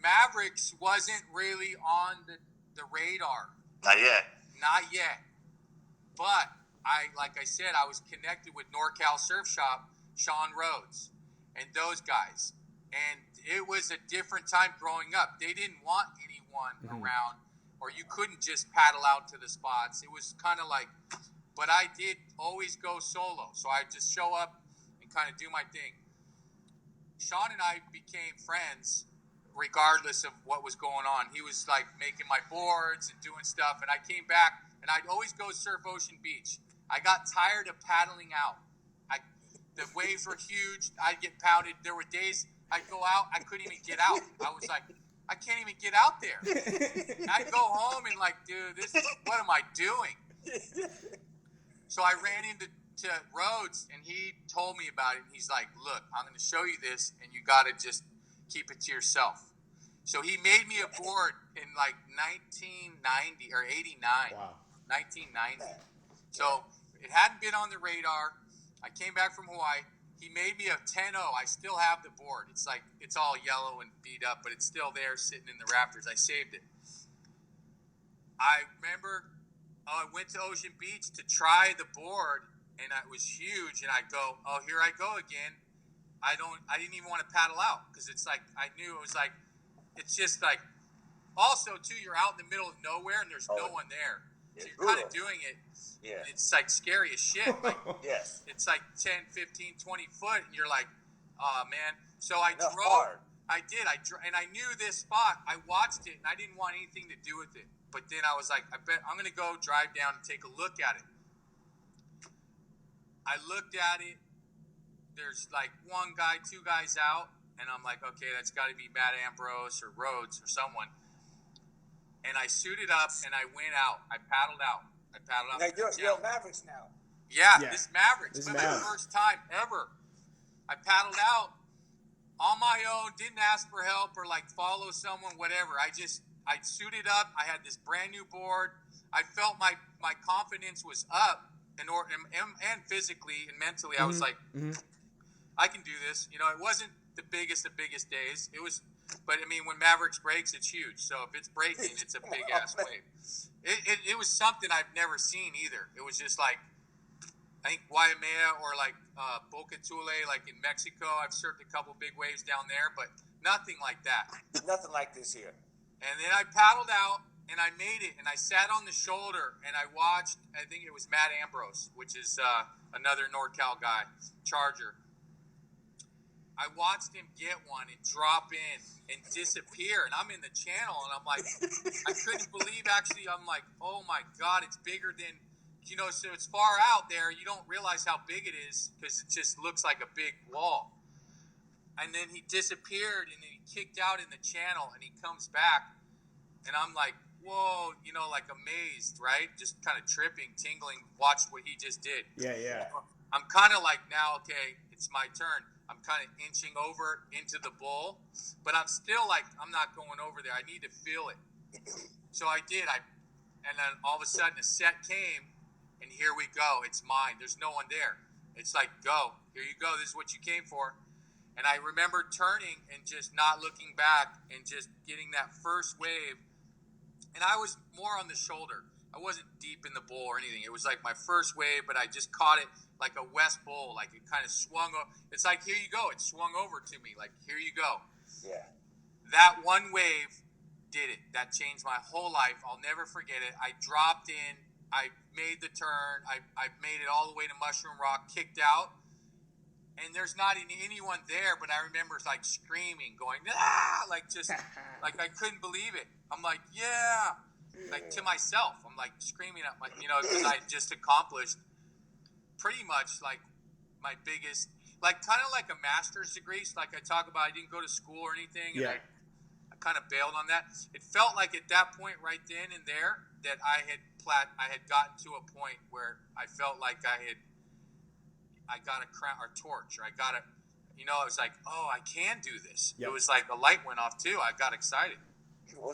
Mavericks wasn't really on the radar. Not yet. Not yet. But like I said, I was connected with NorCal Surf Shop, Sean Rhodes, and those guys. And it was a different time growing up. They didn't want anyone around, or you couldn't just paddle out to the spots. It was kind of like, but I did always go solo. So I just show up and kind of do my thing. Sean and I became friends regardless of what was going on. He was like making my boards and doing stuff. And I came back and I'd always go surf Ocean Beach. I got tired of paddling out. The waves were huge. I'd get pounded. There were days I'd go out, I couldn't even get out. I was like, I can't even get out there. And I'd go home and like, dude, what am I doing? So I ran into Rhodes and he told me about it. He's like, look, I'm going to show you this and you got to just keep it to yourself. So he made me a board in like 1990 or 89. Wow. 1990. So it hadn't been on the radar. I came back from Hawaii. He made me a 10-0. I still have the board. It's like, it's all yellow and beat up, but it's still there sitting in the rafters. I saved it. I remember I went to Ocean Beach to try the board, and it was huge. And I go, oh, here I go again. I didn't even want to paddle out because it's like, I knew it was like, it's just like, also too, you're out in the middle of nowhere and there's no one there. So you're kind of doing it. Yeah. And it's like scary as shit. Like, yes. It's like 10, 15, 20 foot, and you're like, oh, man. So I drove. Hard. I did. And I knew this spot. I watched it, and I didn't want anything to do with it. But then I was like, I bet I'm going to go drive down and take a look at it. I looked at it. There's like one guy, two guys out, and I'm like, okay, that's got to be Matt Ambrose or Rhodes or someone. And I suited up and I went out. I paddled out. Now you're Mavericks now. Yeah, this Mavericks. This was my first time ever. I paddled out on my own, didn't ask for help or like follow someone, whatever. I suited up. I had this brand new board. I felt my confidence was up and physically and mentally. I was like, I can do this. You know, it wasn't the biggest of biggest days. It was. But, I mean, when Mavericks breaks, it's huge. So, if it's breaking, it's a big-ass wave. It was something I've never seen either. It was just like, I think Waimea or like Boca Tule, like in Mexico. I've surfed a couple big waves down there, but nothing like that. Nothing like this here. And then I paddled out, and I made it, and I sat on the shoulder, and I watched, I think it was Matt Ambrose, which is another NorCal guy, Charger. I watched him get one and drop in and disappear, and I'm in the channel, and I'm like, I couldn't believe, actually, I'm like, oh my God, it's bigger than, you know, so it's far out there, you don't realize how big it is, because it just looks like a big wall. And then he disappeared, and then he kicked out in the channel, and he comes back, and I'm like, whoa, you know, like amazed, right? Just kind of tripping, tingling, watched what he just did. Yeah. I'm kind of like, now, okay, it's my turn. I'm kind of inching over into the bowl, but I'm still like, I'm not going over there. I need to feel it. So I did. And then all of a sudden a set came, and here we go. It's mine. There's no one there. It's like, go. Here you go. This is what you came for. And I remember turning and just not looking back and just getting that first wave. And I was more on the shoulder. I wasn't deep in the bowl or anything. It was like my first wave, but I just caught it like a West bowl. Like it kind of swung. It's like, here you go. It swung over to me. Like, here you go. Yeah. That one wave did it. That changed my whole life. I'll never forget it. I dropped in. I made the turn. I made it all the way to Mushroom Rock, kicked out. And there's not anyone there, but I remember like screaming, going, ah, like just, like I couldn't believe it. I'm like, yeah. Like to myself, I'm like screaming at my, you know, because I just accomplished pretty much like my biggest, like kind of like a master's degree. So like I talk about, I didn't go to school or anything, and I kind of bailed on that. It felt like at that point right then and there that I had gotten to a point where I felt like I got a crown or torch, or I got a, you know, I was like, oh, I can do this. Yep. It was like a light went off too. I got excited. Well,